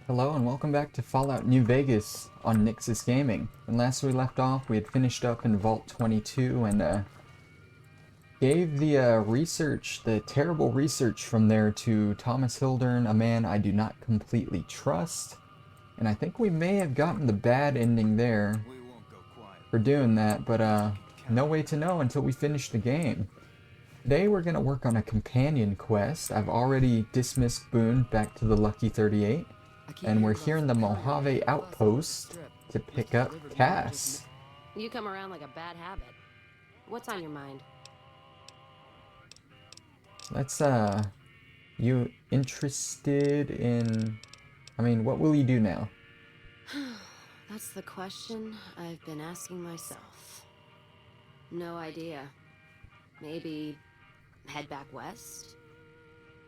Hello and welcome back to Fallout New Vegas on Nyxus Gaming. And last we left off, we had finished up in Vault 22 and gave the research, the terrible research from there to Thomas Hildern, a man I do not completely trust. And I think we may have gotten the bad ending there for doing that, but no way to know until we finish the game. Today we're going to work on a companion quest. I've already dismissed Boone back to the Lucky 38. And we're here in the Mojave Outpost to pick up Cass. You come around like a bad habit. What's on your mind? Let's, you interested in... what will you do now? That's the question I've been asking myself. No idea. Maybe head back west?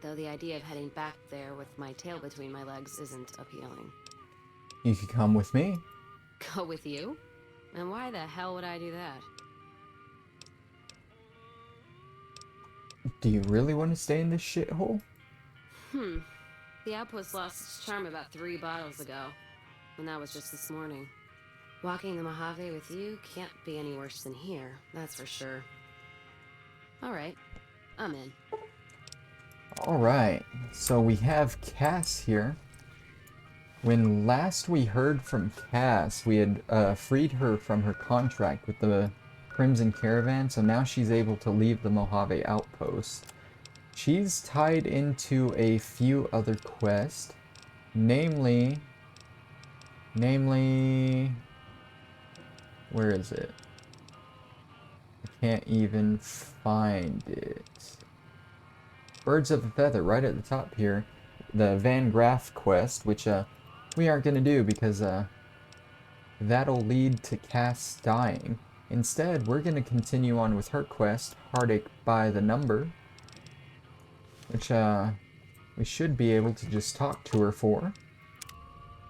Though the idea of heading back there with my tail between my legs isn't appealing. You could come with me. Go with you? And why the hell would I do that? Do you really want to stay in this shithole? The outpost lost its charm about 3 bottles ago. And that was just this morning. Walking the Mojave with you can't be any worse than here, that's for sure. Alright, I'm in. Alright, so we have Cass here. When last we heard from Cass, we had freed her from her contract with the Crimson Caravan, so now she's able to leave the Mojave Outpost. She's tied into a few other quests, namely, where is it? I can't even find it. Birds of a Feather, right at the top here. The Van Graff quest, which we aren't going to do because that'll lead to Cass dying. Instead, we're going to continue on with her quest, Heartache by the Number, which we should be able to just talk to her for.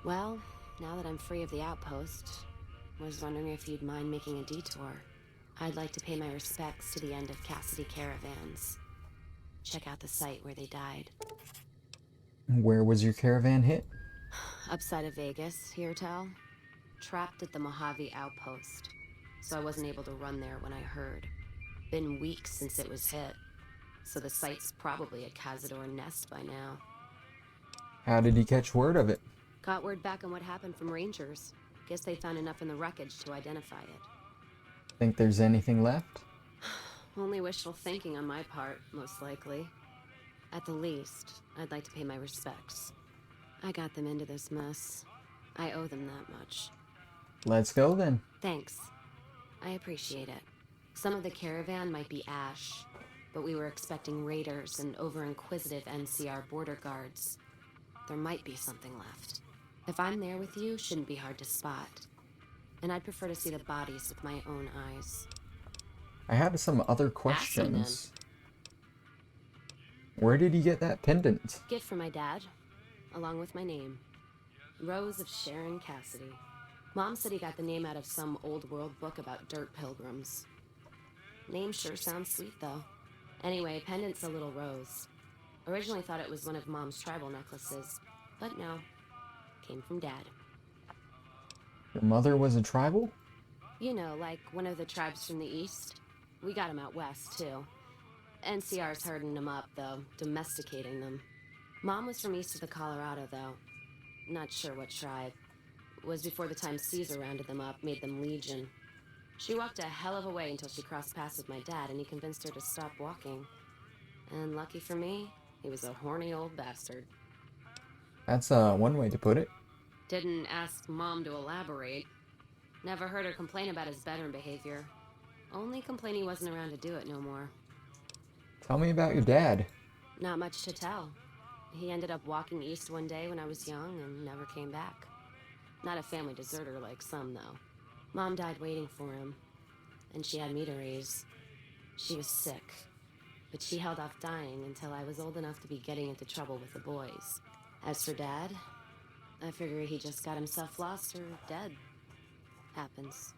Well, now that I'm free of the outpost, was wondering if you'd mind making a detour. I'd like to pay my respects to the end of Cassidy Caravans. Check out the site where they died. Where was your caravan hit? Upside of Vegas, here tell. Trapped at the Mojave Outpost, so I wasn't able to run there when I heard. Been weeks since it was hit, so the site's probably a Cazador nest by now. How did you catch word of it? Got word back on what happened from Rangers. Guess they found enough in the wreckage to identify it. Think there's anything left? Only wishful thinking on my part, most likely. At the least, I'd like to pay my respects. I got them into this mess. I owe them that much. Let's go then. Thanks. I appreciate it. Some of the caravan might be ash, but we were expecting raiders and over-inquisitive NCR border guards. There might be something left. If I'm there with you, shouldn't be hard to spot. And I'd prefer to see the bodies with my own eyes. I have some other questions. Where did you get that pendant? Gift from my dad, along with my name. Rose of Sharon Cassidy. Mom said he got the name out of some old world book about dirt pilgrims. Name sure sounds sweet though. Anyway, pendant's a little rose. Originally thought it was one of Mom's tribal necklaces, but no. Came from Dad. Your mother was a tribal? You know, like one of the tribes from the east. We got them out west, too. NCR's herding them up, though, domesticating them. Mom was from east of the Colorado, though. Not sure what tribe. Was before the time Caesar rounded them up, made them legion. She walked a hell of a way until she crossed paths with my dad, and he convinced her to stop walking. And lucky for me, he was a horny old bastard. That's one way to put it. Didn't ask Mom to elaborate. Never heard her complain about his bedroom behavior. Only complain he wasn't around to do it no more. Tell me about your dad. Not much to tell. He ended up walking east one day when I was young and never came back. Not a family deserter like some, though. Mom died waiting for him, and she had me to raise. She was sick, but she held off dying until I was old enough to be getting into trouble with the boys. As for Dad, I figured he just got himself lost or dead. Happens.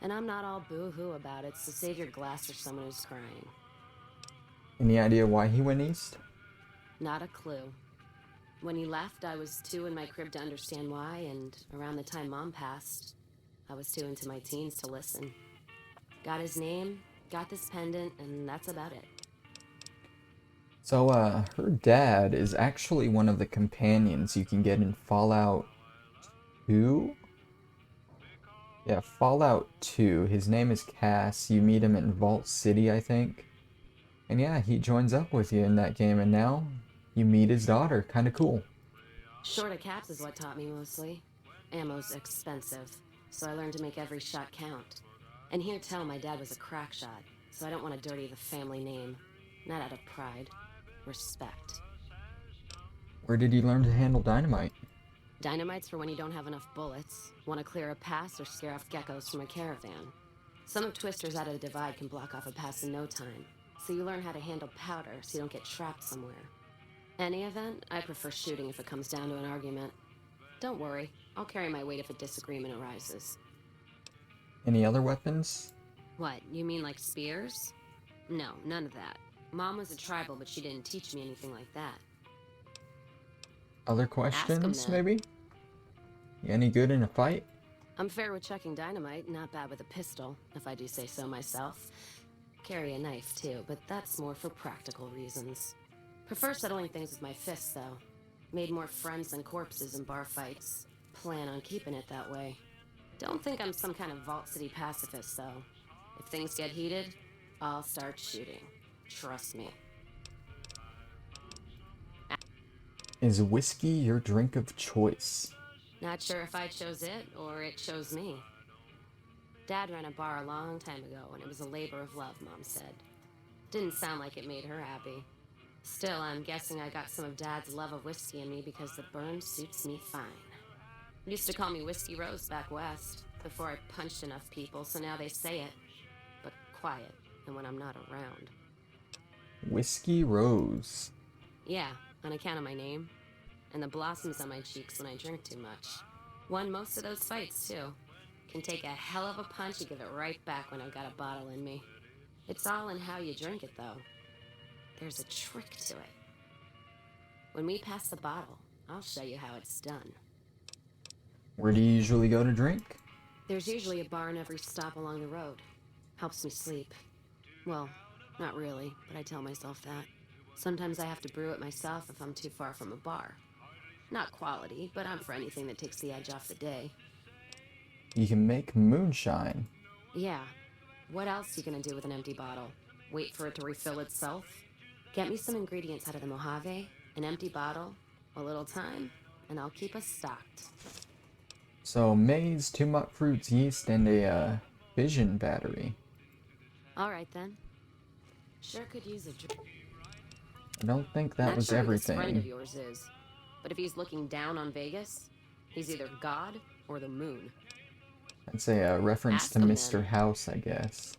And I'm not all boo-hoo about it, so save your glass for someone who's crying. Any idea why he went east? Not a clue. When he left, I was too in my crib to understand why, and around the time Mom passed, I was too into my teens to listen. Got his name, got this pendant, and that's about it. So, her dad is actually one of the companions you can get in Fallout 2? Yeah, Fallout 2. His name is Cass. You meet him in Vault City, I think. And yeah, he joins up with you in that game, and now you meet his daughter. Kinda cool. Short of caps is what taught me mostly. Ammo's expensive, so I learned to make every shot count. And hear tell my dad was a crack shot, so I don't want to dirty the family name. Not out of pride. Respect. Where did you learn to handle dynamite? Dynamite's for when you don't have enough bullets, want to clear a pass or scare off geckos from a caravan. Some of Twister's out of the divide can block off a pass in no time, so you learn how to handle powder so you don't get trapped somewhere. Any event, I prefer shooting if it comes down to an argument. Don't worry, I'll carry my weight if a disagreement arises. Any other weapons? What, you mean like spears? No, none of that. Mom was a tribal, but she didn't teach me anything like that. Other questions, maybe? You any good in a fight? I'm fair with checking dynamite, not bad with a pistol, if I do say so myself. Carry a knife, too, but that's more for practical reasons. Prefer settling things with my fists, though. Made more friends than corpses in bar fights. Plan on keeping it that way. Don't think I'm some kind of Vault City pacifist, though. If things get heated, I'll start shooting. Trust me. Is whiskey your drink of choice? Not sure if I chose it or it chose me. Dad ran a bar a long time ago, and it was a labor of love, Mom said. Didn't sound like it made her happy. Still, I'm guessing I got some of Dad's love of whiskey in me because the burn suits me fine. Used to call me Whiskey Rose back west, before I punched enough people, so now they say it. But quiet, and when I'm not around. Whiskey Rose. Yeah, on account of my name. And the blossoms on my cheeks when I drink too much. Won most of those fights, too. Can take a hell of a punch and give it right back when I've got a bottle in me. It's all in how you drink it, though. There's a trick to it. When we pass the bottle, I'll show you how it's done. Where do you usually go to drink? There's usually a bar in every stop along the road. Helps me sleep. Well, not really, but I tell myself that. Sometimes I have to brew it myself if I'm too far from a bar. Not quality, but I'm for anything that takes the edge off the day. You can make moonshine. Yeah. What else you gonna do with an empty bottle? Wait for it to refill itself? Get me some ingredients out of the Mojave, an empty bottle, a little time, and I'll keep us stocked. So maize, 2 muck fruits, yeast, and a fission battery. Alright then. Sure could use a drink. I don't think that was Not sure who this friend of everything. yours is, but if he's looking down on Vegas, he's either God or the moon. I'd say a reference Ask to him Mr. then. House, I guess.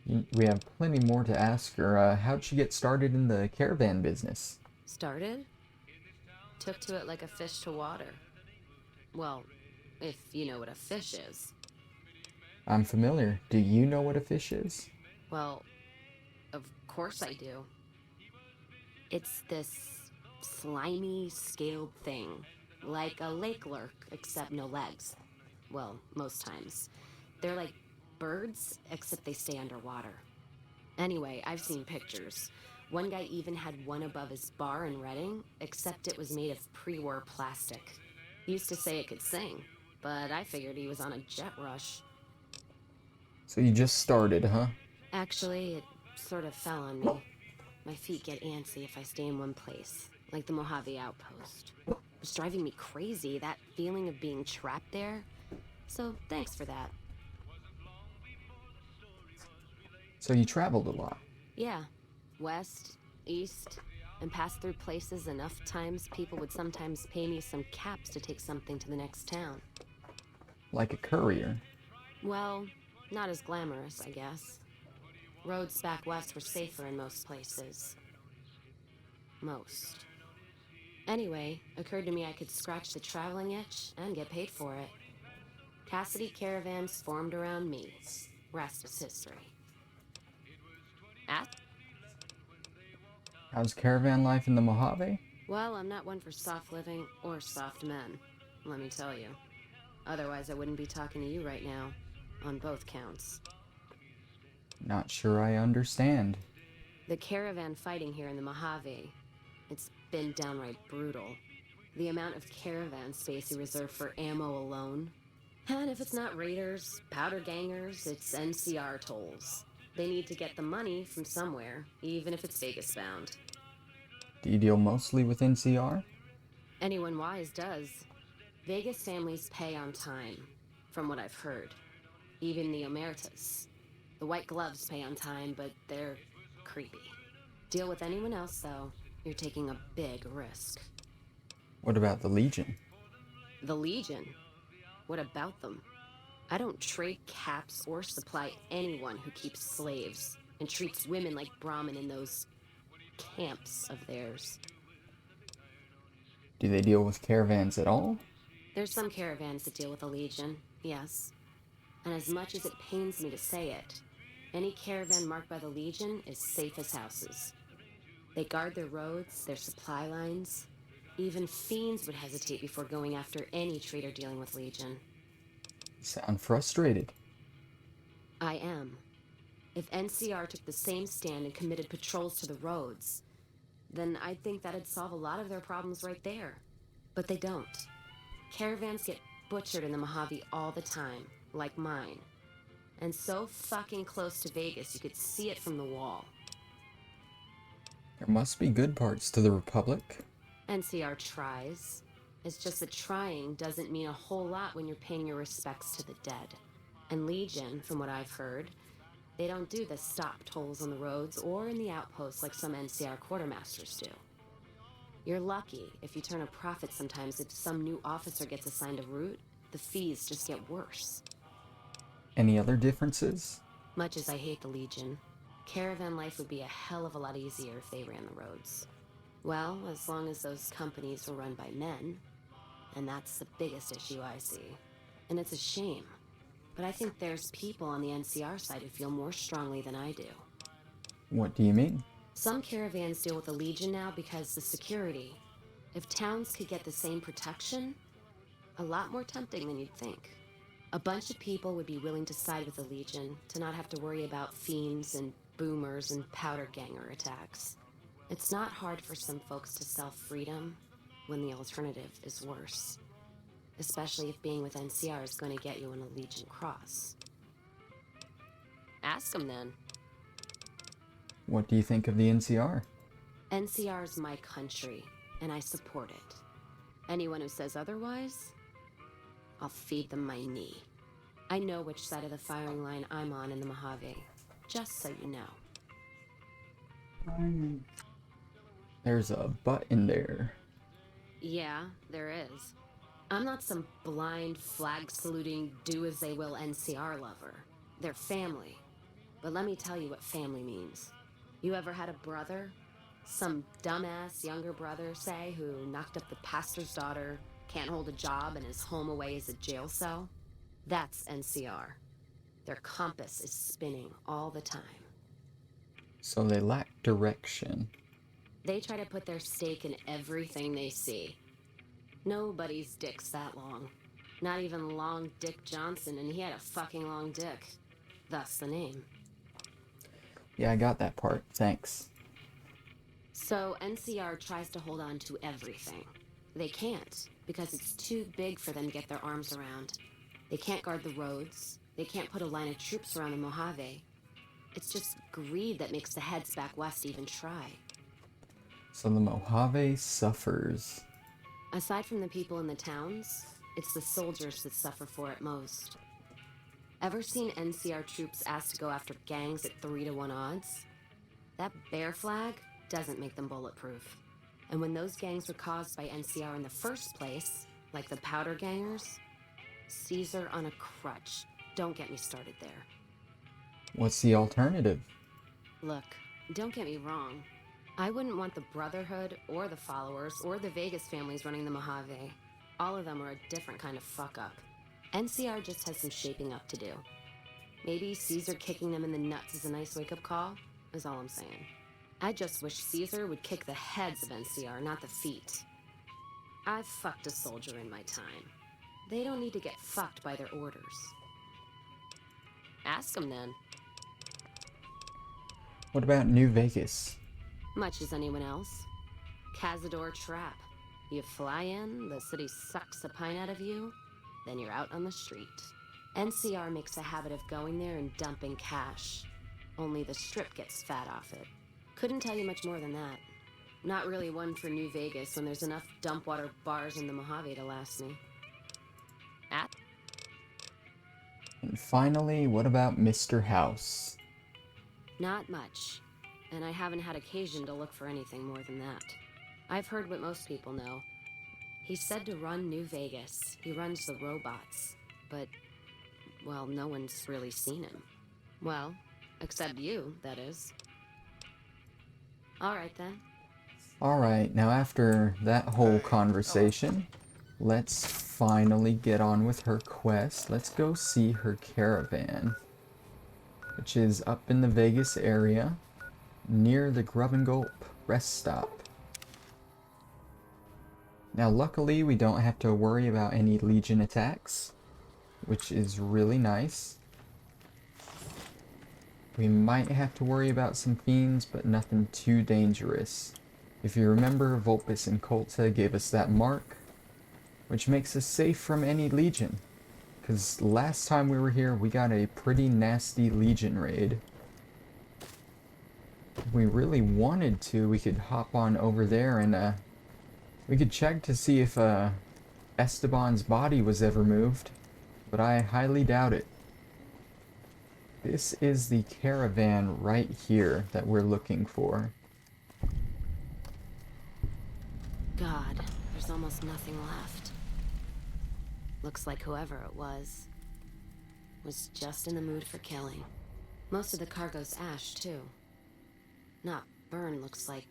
We have plenty more to ask her. How'd she get started in the caravan business? Started? Took to it like a fish to water. Well, if you know what a fish is. I'm familiar. Do you know what a fish is? Well, of course I do. It's this slimy, scaled thing. Like a lake lurk, except no legs. Well, most times. They're like birds, except they stay underwater. Anyway, I've seen pictures. One guy even had one above his bar in Reading, except it was made of pre-war plastic. Used to say it could sing, but I figured he was on a jet rush. So you just started, huh? Actually, it sort of fell on me. My feet get antsy if I stay in one place, like the Mojave outpost. It was driving me crazy, that feeling of being trapped there. So thanks for that. So you traveled a lot. Yeah, west, east, and passed through places enough times people would sometimes pay me some caps to take something to the next town. Like a courier. Well, not as glamorous, I guess. Roads back west were safer in most places. Most. Anyway, occurred to me I could scratch the traveling itch and get paid for it. Cassidy caravans formed around me. Rest is history. How's caravan life in the Mojave? Well, I'm not one for soft living or soft men, let me tell you. Otherwise, I wouldn't be talking to you right now, on both counts. Not sure I understand. The Caravan fighting here in the Mojave, it's been downright brutal. The amount of Caravan space you reserve for ammo alone. And if it's not raiders, powder gangers, it's NCR tolls. They need to get the money from somewhere, even if it's Vegas bound. Do you deal mostly with NCR? Anyone wise does. Vegas families pay on time, from what I've heard. Even the Emeritus. The White Gloves pay on time, but they're creepy. Deal with anyone else, though, you're taking a big risk. What about the Legion? The Legion? What about them? I don't trade caps or supply anyone who keeps slaves and treats women like Brahmin in those camps of theirs. Do they deal with caravans at all? There's some caravans that deal with the Legion, yes. And as much as it pains me to say it, any caravan marked by the Legion is safe as houses. They guard their roads, their supply lines. Even fiends would hesitate before going after any trader dealing with Legion. Sound frustrated. I am. If NCR took the same stand and committed patrols to the roads, then I'd think that'd solve a lot of their problems right there. But they don't. Caravans get butchered in the Mojave all the time, like mine. And so fucking close to Vegas, you could see it from the wall. There must be good parts to the Republic. NCR tries. It's just that trying doesn't mean a whole lot when you're paying your respects to the dead. And Legion, from what I've heard, they don't do the stop tolls on the roads or in the outposts like some NCR quartermasters do. You're lucky if you turn a profit sometimes. If some new officer gets assigned a route, the fees just get worse. Any other differences? Much as I hate the Legion, caravan life would be a hell of a lot easier if they ran the roads. Well, as long as those companies were run by men. And that's the biggest issue I see. And it's a shame. But I think there's people on the NCR side who feel more strongly than I do. What do you mean? Some caravans deal with the Legion now because the security. If towns could get the same protection, a lot more tempting than you'd think. A bunch of people would be willing to side with the Legion to not have to worry about fiends and boomers and powder ganger attacks. It's not hard for some folks to sell freedom when the alternative is worse. Especially if being with NCR is going to get you an a Legion cross. Ask them then. What do you think of the NCR? NCR is my country, and I support it. Anyone who says otherwise, I'll feed them my knee. I know which side of the firing line I'm on in the Mojave, just so you know. There's a butt in there. Yeah, there is. I'm not some blind, flag-saluting, do-as-they-will NCR lover. They're family. But let me tell you what family means. You ever had a brother? Some dumbass younger brother, say, who knocked up the pastor's daughter, can't hold a job, and is home away as a jail cell? That's NCR. Their compass is spinning all the time. So they lack direction. They try to put their stake in everything they see. Nobody's dick's that long. Not even Long Dick Johnson, and he had a fucking long dick. Thus the name. Yeah, I got that part. Thanks. So NCR tries to hold on to everything. They can't, because it's too big for them to get their arms around. They can't guard the roads. They can't put a line of troops around the Mojave. It's just greed that makes the heads back west even try. So the Mojave suffers. Aside from the people in the towns, it's the soldiers that suffer for it most. Ever seen NCR troops asked to go after gangs at 3-to-1 odds? That bear flag doesn't make them bulletproof. And when those gangs were caused by NCR in the first place, like the powder gangers, Caesar on a crutch. Don't get me started there. What's the alternative? Look, don't get me wrong. I wouldn't want the Brotherhood, or the Followers, or the Vegas families running the Mojave. All of them are a different kind of fuck-up. NCR just has some shaping up to do. Maybe Caesar kicking them in the nuts is a nice wake-up call, is all I'm saying. I just wish Caesar would kick the heads of NCR, not the feet. I've fucked a soldier in my time. They don't need to get fucked by their orders. Ask them then. What about New Vegas? Much as anyone else. Cazador trap. You fly in, the city sucks a pint out of you, then you're out on the street. NCR makes a habit of going there and dumping cash. Only the strip gets fat off it. Couldn't tell you much more than that. Not really one for New Vegas when there's enough dump water bars in the Mojave to last me. And finally, what about Mr. House? Not much. And I haven't had occasion to look for anything more than that. I've heard what most people know. He's said to run New Vegas. He runs the robots. But, well, no one's really seen him. Well, except you, that is. Alright then. Alright, now after that whole conversation, let's finally get on with her quest. Let's go see her caravan, which is up in the Vegas area, near the Grub and Gulp rest stop. Now luckily we don't have to worry about any Legion attacks, which is really nice. We might have to worry about some fiends, but nothing too dangerous. If you remember, Vulpes and Colta gave us that mark, which makes us safe from any Legion. Because last time we were here, we got a pretty nasty Legion raid. If we really wanted to, we could hop on over there and we could check to see if Esteban's body was ever moved, but I highly doubt it. This is the caravan right here that we're looking for. God, there's almost nothing left. Looks like whoever it was just in the mood for killing. Most of the cargo's ash, too. Not burned, looks like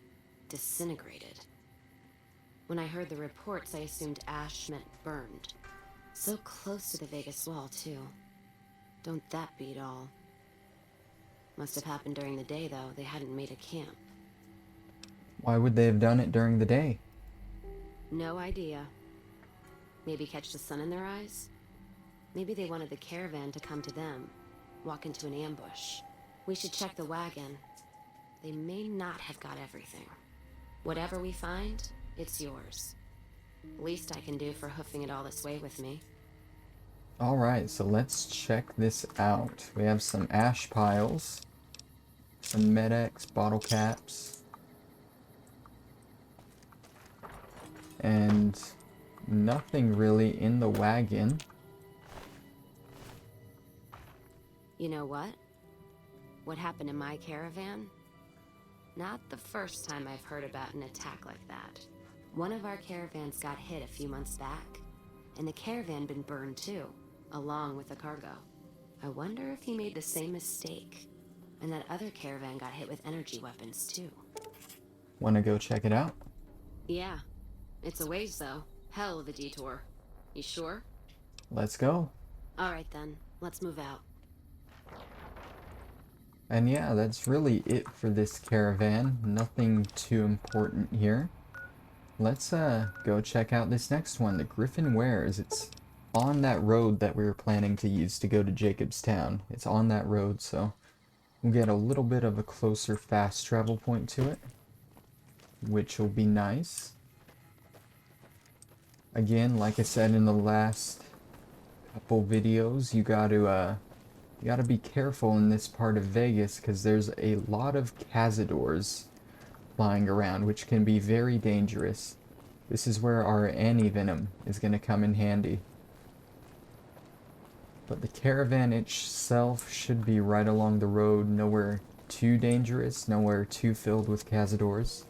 disintegrated. When I heard the reports, I assumed ash meant burned. So close to the Vegas wall, too. Don't that beat all? Must have happened during the day, though. They hadn't made a camp. Why would they have done it during the day? No idea. Maybe catch the sun in their eyes? Maybe they wanted the caravan to come to them, walk into an ambush. We should check the wagon. They may not have got everything. Whatever we find, it's yours. Least I can do for hoofing it all this way with me. Alright, so let's check this out. We have some ash piles, some Med-X bottle caps, and nothing really in the wagon. You know what? What happened in my caravan? Not the first time I've heard about an attack like that. One of our caravans got hit a few months back, and the caravan been burned too, along with the cargo. I wonder if he made the same mistake, and that other caravan got hit with energy weapons too. Wanna go check it out? Yeah, it's a ways though. Hell of a detour. You sure? Let's go. Alright then, let's move out. And yeah, that's really it for this caravan. Nothing too important here. Let's go check out this next one, the Griffin Wares. It's on that road that we were planning to use to go to Jacobstown. It's on that road, so we'll get a little bit of a closer fast travel point to it, which will be nice. Again, like I said in the last couple videos, you gotta be careful in this part of Vegas because there's a lot of cazadors flying around, which can be very dangerous. This is where our anti-venom is going to come in handy. But the caravan itself should be right along the road, nowhere too dangerous, nowhere too filled with cazadors.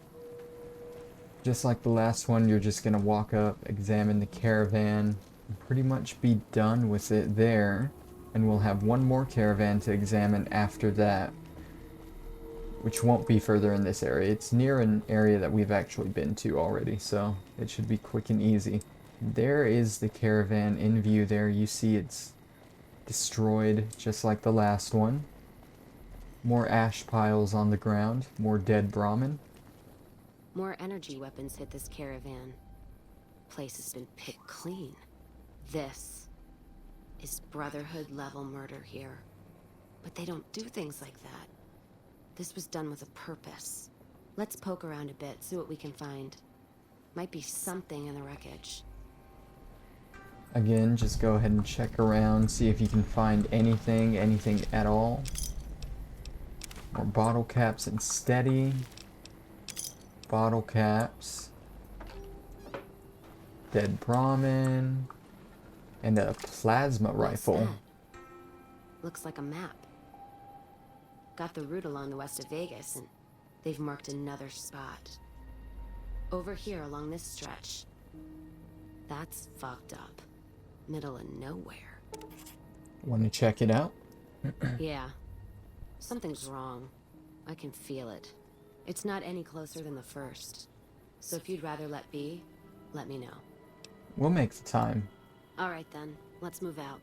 Just like the last one, you're just going to walk up, examine the caravan, and pretty much be done with it there. And we'll have one more caravan to examine after that, which won't be further in this area. It's near an area that we've actually been to already, so it should be quick and easy. There is the caravan in view there. You see it's destroyed just like the last one. More ash piles on the ground. More dead Brahmin. More energy weapons hit this caravan. Place has been picked clean. This is Brotherhood level murder here. But they don't do things like that. This was done with a purpose. Let's poke around a bit, see what we can find. Might be something in the wreckage. Again, just go ahead and check around, see if you can find anything at all. More bottle caps and steady. Bottle caps. Dead Brahmin. And a plasma rifle. What's that? Looks like a map. Got the route along the west of Vegas, and they've marked another spot. Over here along this stretch. That's fucked up. Middle of nowhere. Want to check it out? Yeah. Something's wrong. I can feel it. It's not any closer than the first. So if you'd rather let be, let me know. We'll make the time. Alright then, let's move out.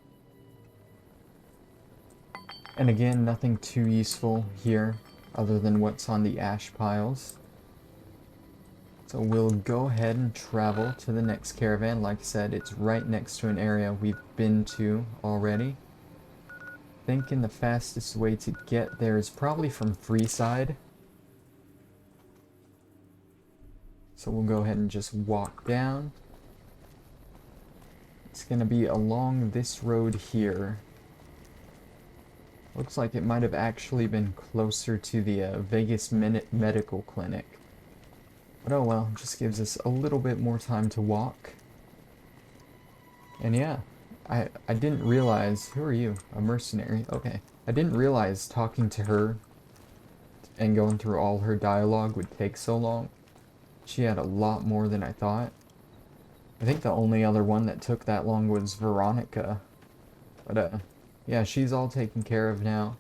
And again, nothing too useful here other than what's on the ash piles. So we'll go ahead and travel to the next caravan. Like I said, it's right next to an area we've been to already. Thinking the fastest way to get there is probably from Freeside. So we'll go ahead and just walk down. It's gonna be along this road here. Looks like it might have actually been closer to the Vegas Medical Clinic. But oh well, just gives us a little bit more time to walk. And yeah, I didn't realize... Who are you? A mercenary? Okay. I didn't realize talking to her and going through all her dialogue would take so long. She had a lot more than I thought. I think the only other one that took that long was Veronica. But yeah, she's all taken care of now.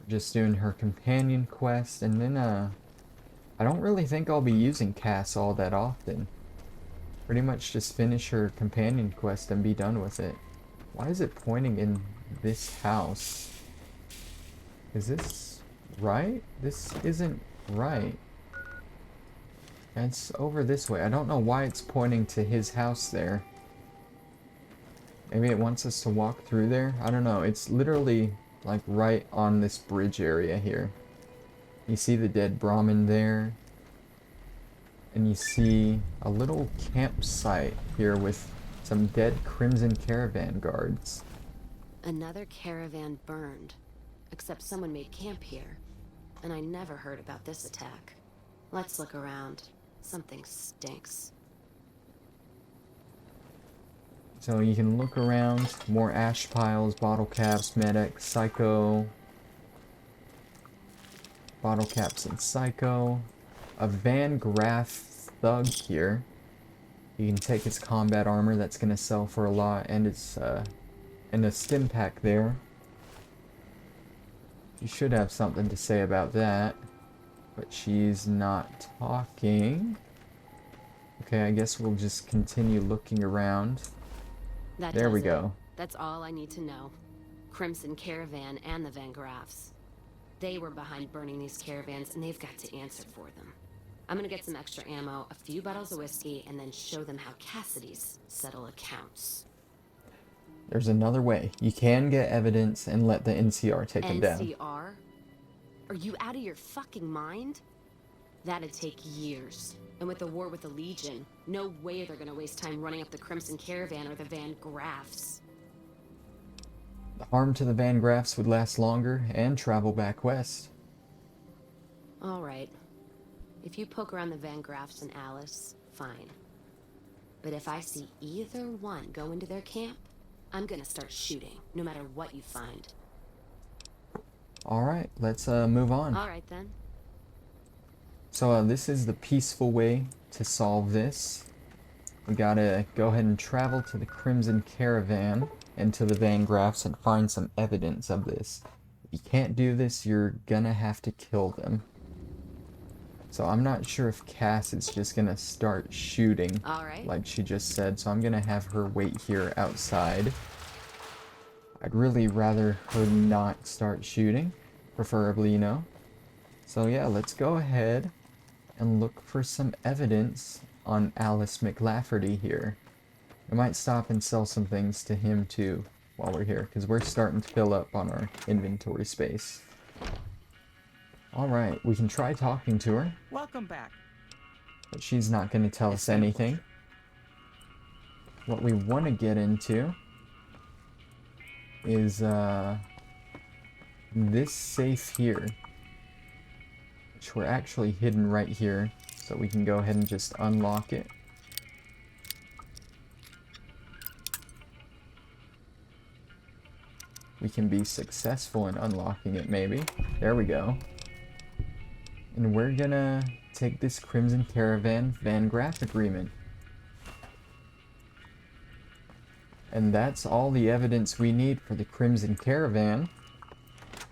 Just doing her companion quest, and then I don't really think I'll be using Cass all that often. Pretty much just finish her companion quest and be done with it. Why is it pointing in this house? Is this right? This isn't right. It's over this way. I don't know why it's pointing to his house there. Maybe it wants us to walk through there? I don't know. It's literally like right on this bridge area here. You see the dead Brahmin there. And you see a little campsite here with some dead Crimson Caravan guards. Another caravan burned. Except someone made camp here. And I never heard about this attack. Let's look around. Something stinks. So you can look around. More ash piles, bottle caps, medic, psycho. Bottle caps and psycho. A Van Graff thug here. You can take his combat armor, that's gonna sell for a lot, and it's and a stim pack there. You should have something to say about that. But she's not talking. Okay, I guess we'll just continue looking around. There we go. That's all I need to know. Crimson Caravan and the Van Graffs. They were behind burning these caravans, and they've got to answer for them. I'm gonna get some extra ammo, a few bottles of whiskey, and then show them how Cassidy's settle accounts. There's another way. You can get evidence and let the NCR take them down. NCR? Are you out of your fucking mind? That'd take years. And with the war with the Legion, no way they're gonna waste time running up the Crimson Caravan or the Van Graffs. The harm to the Van Graffs would last longer and travel back west. Alright. If you poke around the Van Graffs and Alice, fine. But if I see either one go into their camp, I'm gonna start shooting, no matter what you find. Alright, let's move on. Alright then. So this is the peaceful way to solve this. We gotta go ahead and travel to the Crimson Caravan and to the Van Graffs and find some evidence of this. If you can't do this, you're gonna have to kill them. So I'm not sure if Cass is just gonna start shooting, like she just said, so I'm gonna have her wait here outside. I'd really rather her not start shooting. preferably, you know. So yeah, let's go ahead and look for some evidence on Alice McLafferty here. I might stop and sell some things to him too while we're here, because we're starting to fill up on our inventory space. Alright, we can try talking to her. Welcome back. But she's not going to tell us anything. What we want to get into is this safe here, which we're actually hidden right here, so we can go ahead and just unlock it. We can be successful in unlocking it, maybe. There we go. And we're gonna take this Crimson Caravan Van Graff agreement. And that's all the evidence we need for the Crimson Caravan.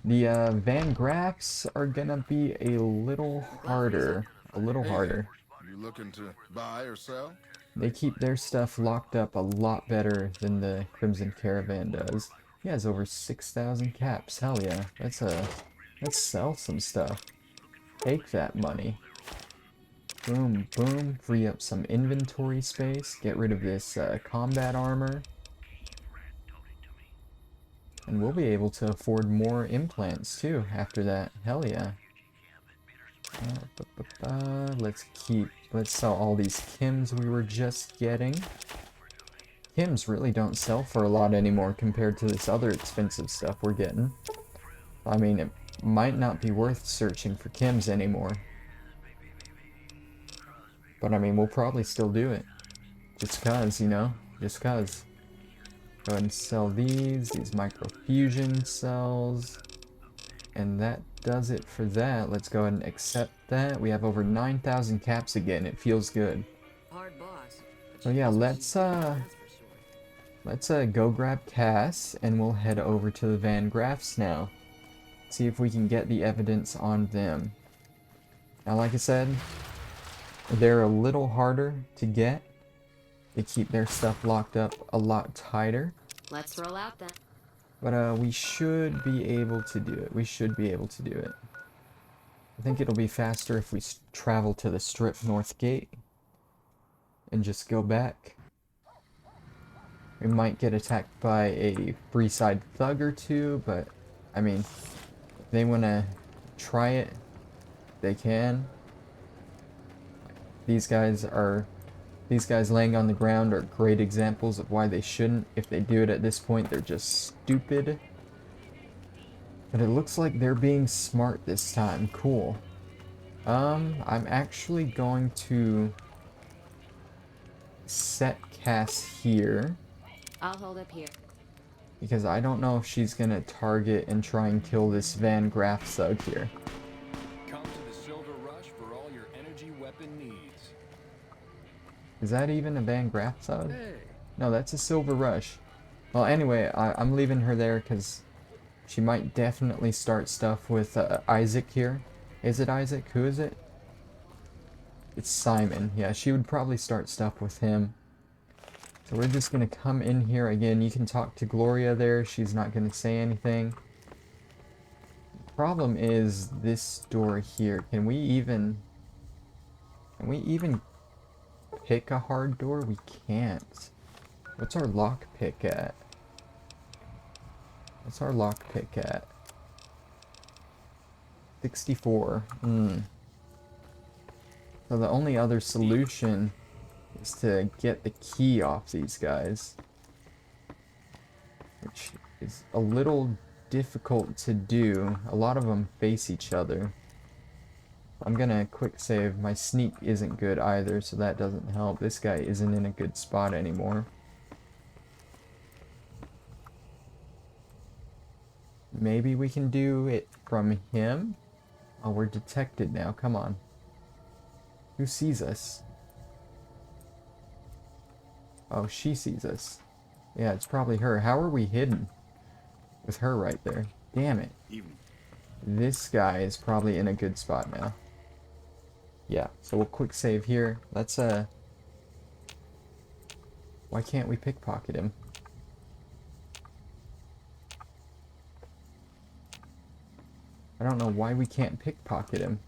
The Van Graffs are gonna be a little harder. Are you looking to buy or sell? They keep their stuff locked up a lot better than the Crimson Caravan does. He has over 6,000 caps. Hell yeah. Let's sell some stuff. Take that money. Boom, boom. Free up some inventory space. Get rid of this combat armor. And we'll be able to afford more implants too after that. Hell yeah. Let's sell all these Kims we were just getting. Kims really don't sell for a lot anymore compared to this other expensive stuff we're getting. I mean, it might not be worth searching for Kims anymore. But I mean, we'll probably still do it. Just cause, you know? Just cause. Go ahead and sell these microfusion cells. And that does it for that. Let's go ahead and accept that. We have over 9,000 caps again. It feels good. So yeah, let's go grab Cass and we'll head over to the Van Graffs now. See if we can get the evidence on them. Now, like I said, they're a little harder to get. They keep their stuff locked up a lot tighter. Let's roll out then. But we should be able to do it. We should be able to do it. I think it'll be faster if we travel to the Strip North Gate and just go back. We might get attacked by a Freeside thug or two, but I mean, if they want to try it, they can. These guys laying on the ground are great examples of why they shouldn't. If they do it at this point, they're just stupid. But it looks like they're being smart this time. Cool. I'm actually going to set Cass here. I'll hold up here. Because I don't know if she's gonna target and try and kill this Van Graff thug here. Come to the Silver Rush for all your energy weapon needs. Is that even a Van Graff thug? Hey. No, that's a Silver Rush. Well, anyway, I'm leaving her there because she might definitely start stuff with Isaac here. Is it Isaac? Who is it? It's Simon. Yeah, she would probably start stuff with him. So we're just going to come in here again. You can talk to Gloria there. She's not going to say anything. The problem is this door here. Can we even pick a hard door? We can't. What's our lock pick at? What's our lock pick at? 64. So the only other solution is to get the key off these guys, which is a little difficult to do. A lot of them face each other. I'm gonna quick save. My sneak isn't good either, so that doesn't help. This guy isn't in a good spot anymore. Maybe we can do it from him. Oh, we're detected now. Come on. Who sees us? Oh, she sees us. Yeah, it's probably her. How are we hidden? With her right there. Damn it. This guy is probably in a good spot now. Yeah, so we'll quick save here. Let's, why can't we pickpocket him? I don't know why we can't pickpocket him.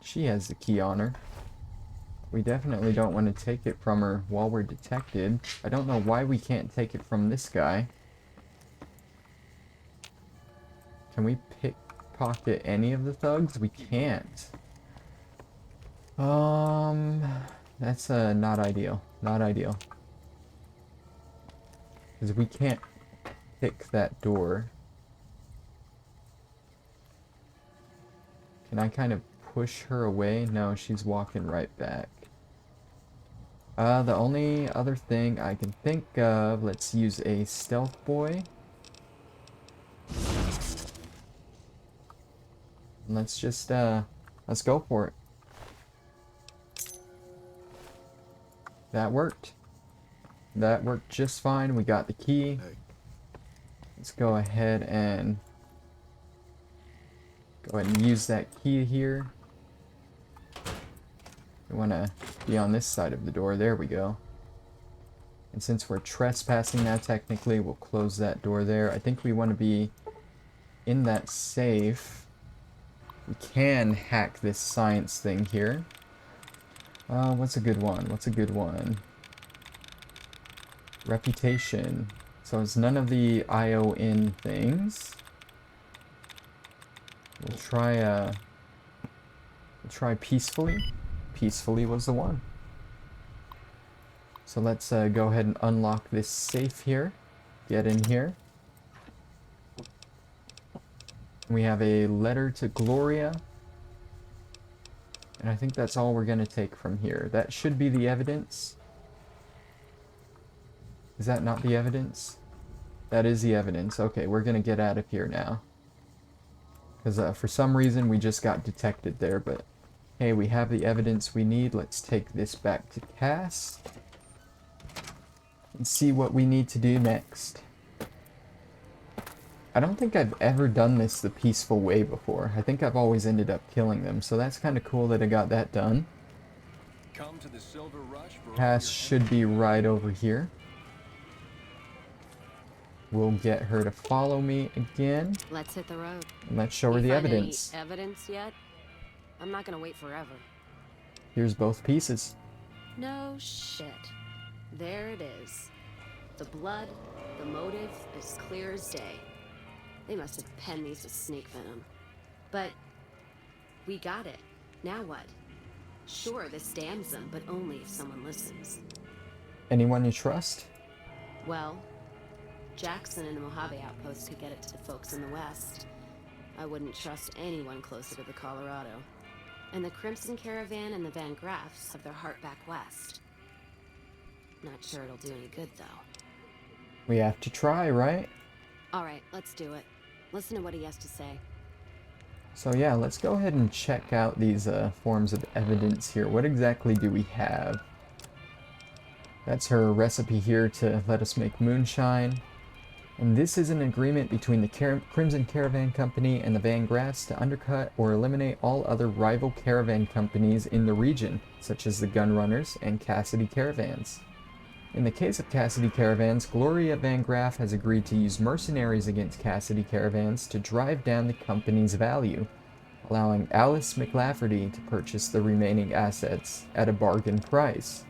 She has the key on her. We definitely don't want to take it from her while we're detected. I don't know why we can't take it from this guy. Can we pickpocket any of the thugs? We can't. That's not ideal. Not ideal. Because we can't pick that door. Can I kind of push her away? No, she's walking right back. The only other thing I can think of, let's use a stealth boy. Let's just, let's go for it. That worked. That worked just fine. We got the key. Hey. Let's go ahead and use that key here. We want to be on this side of the door. There we go. And since we're trespassing now, technically, we'll close that door there. I think we want to be in that safe. We can hack this science thing here. What's a good one? What's a good one? Reputation. So it's none of the IO-in things. We'll try peacefully. Peacefully was the one. So let's go ahead and unlock this safe here. Get in here. We have a letter to Gloria. And I think that's all we're going to take from here. That should be the evidence. Is that not the evidence? That is the evidence. Okay, we're going to get out of here now. Because for some reason we just got detected there, but hey, we have the evidence we need. Let's take this back to Cass and see what we need to do next. I don't think I've ever done this the peaceful way before. I think I've always ended up killing them, so that's kind of cool that I got that done. Come to the Silver Rush for Cass should be right over here. We'll get her to follow me again. Let's hit the road. And let's show her the Find any evidence. Evidence yet? I'm not gonna wait forever. Here's both pieces. No shit. There it is. The blood, the motive, as clear as day. They must have penned these with snake venom. But we got it. Now what? Sure, this damns them, but only if someone listens. Anyone you trust? Well, Jackson and the Mojave outpost could get it to the folks in the west. I wouldn't trust anyone closer to the Colorado. And the Crimson Caravan and the Van Graffs have their heart back west. Not sure it'll do any good, though. We have to try, right? Alright, let's do it. Listen to what he has to say. So yeah, let's go ahead and check out these forms of evidence here. What exactly do we have? That's her recipe here to let us make moonshine. And this is an agreement between the Crimson Caravan Company and the Van Graffs to undercut or eliminate all other rival caravan companies in the region, such as the Gunrunners and Cassidy Caravans. In the case of Cassidy Caravans, Gloria Van Graff has agreed to use mercenaries against Cassidy Caravans to drive down the company's value, allowing Alice McLafferty to purchase the remaining assets at a bargain price.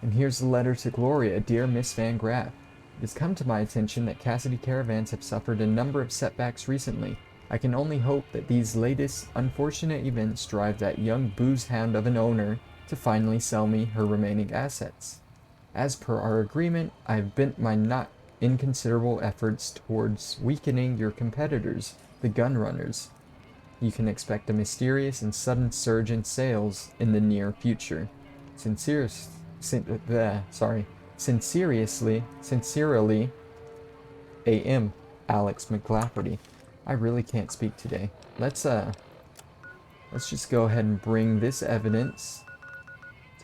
And here's the letter to Gloria. Dear Miss Van Graff, it has come to my attention that Cassidy Caravans have suffered a number of setbacks recently. I can only hope that these latest unfortunate events drive that young booze hound of an owner to finally sell me her remaining assets. As per our agreement, I have bent my not inconsiderable efforts towards weakening your competitors, the Gunrunners. You can expect a mysterious and sudden surge in sales in the near future. Sincerely, A.M. Alex McLafferty. I really can't speak today. Let's just go ahead and bring this evidence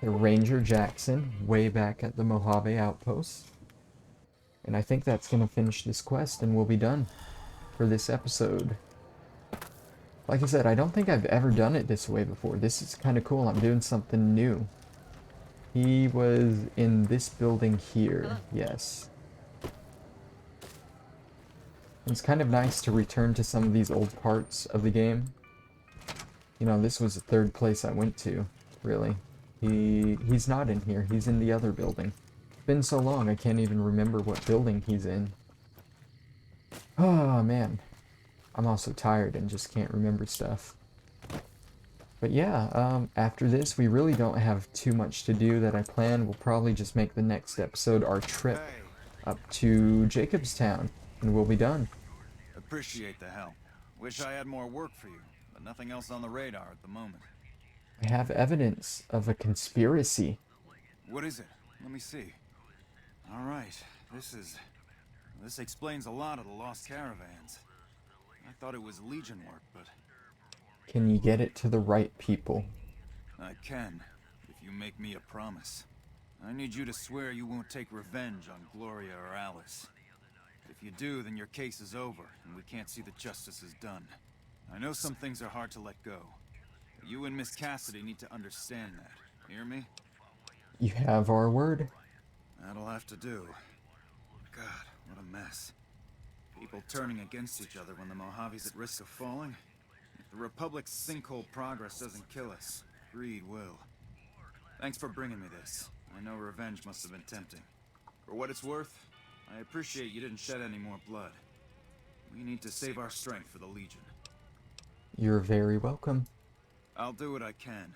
to Ranger Jackson, way back at the Mojave Outpost. And I think that's going to finish this quest and we'll be done for this episode. Like I said, I don't think I've ever done it this way before. This is kind of cool. I'm doing something new. He was in this building here, yes. It's kind of nice to return to some of these old parts of the game. You know, this was the third place I went to, really. He's not in here, he's in the other building. It's been so long, I can't even remember what building he's in. Oh, man. I'm also tired and just can't remember stuff. But yeah, after this, we really don't have too much to do that I planned. We'll probably just make the next episode our trip up to Jacobstown, and we'll be done. Appreciate the help. Wish I had more work for you, but nothing else on the radar at the moment. I have evidence of a conspiracy. What is it? Let me see. All right, this explains a lot of the lost caravans. I thought it was Legion work, but Can you get it to the right people? I can, if you make me a promise. I need you to swear you won't take revenge on Gloria or Alice. If you do, then your case is over, and we can't see that justice is done. I know some things are hard to let go. But you and Miss Cassidy need to understand that. Hear me? You have our word. That'll have to do. God, what a mess. People turning against each other when the Mojave's at risk of falling. If the Republic's sinkhole progress doesn't kill us, greed will. Thanks for bringing me this. I know revenge must have been tempting. For what it's worth, I appreciate you didn't shed any more blood. We need to save our strength for the Legion. You're very welcome. I'll do what I can,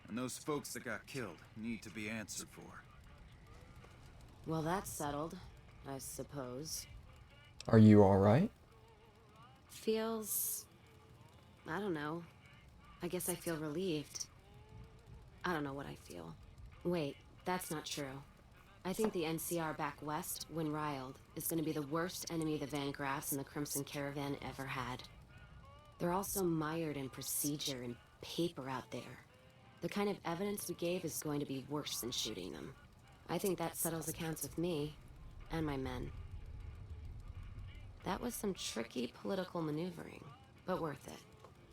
and those folks that got killed need to be answered for. Well, that's settled, I suppose. Are you alright? Feels... I don't know. I guess I feel relieved. I don't know what I feel. Wait, that's not true. I think the NCR back west, when riled, is going to be the worst enemy the Van Graffs and the Crimson Caravan ever had. They're all so mired in procedure and paper out there. The kind of evidence we gave is going to be worse than shooting them. I think that settles accounts with me and my men. That was some tricky political maneuvering, but worth it,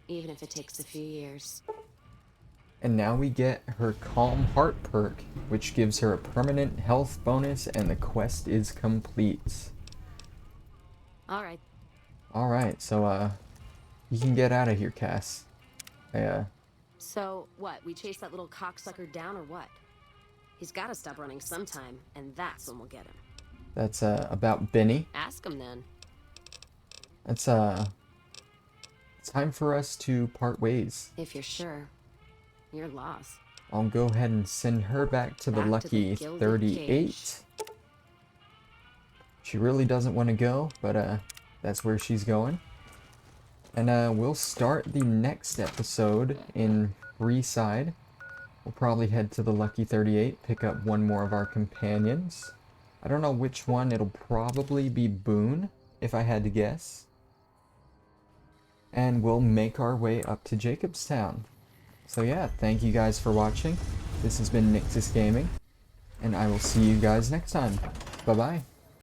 even if it takes a few years. And now we get her Calm Heart perk, which gives her a permanent health bonus, and the quest is complete. Alright. Alright, so, you can get out of here, Cass. So, what, we chase that little cocksucker down or what? He's gotta stop running sometime, and that's when we'll get him. That's, about Benny. Ask him then. It's time for us to part ways. If you're sure. You're lost. I'll go ahead and send her back to the lucky Gilded 38. Cage. She really doesn't want to go, but that's where she's going. And we'll start the next episode in Freeside. We'll probably head to the lucky 38, pick up one more of our companions. I don't know which one. It'll probably be Boone, if I had to guess. And we'll make our way up to Jacobstown. So yeah, thank you guys for watching. This has been Nyxus Gaming, and I will see you guys next time. Bye-bye.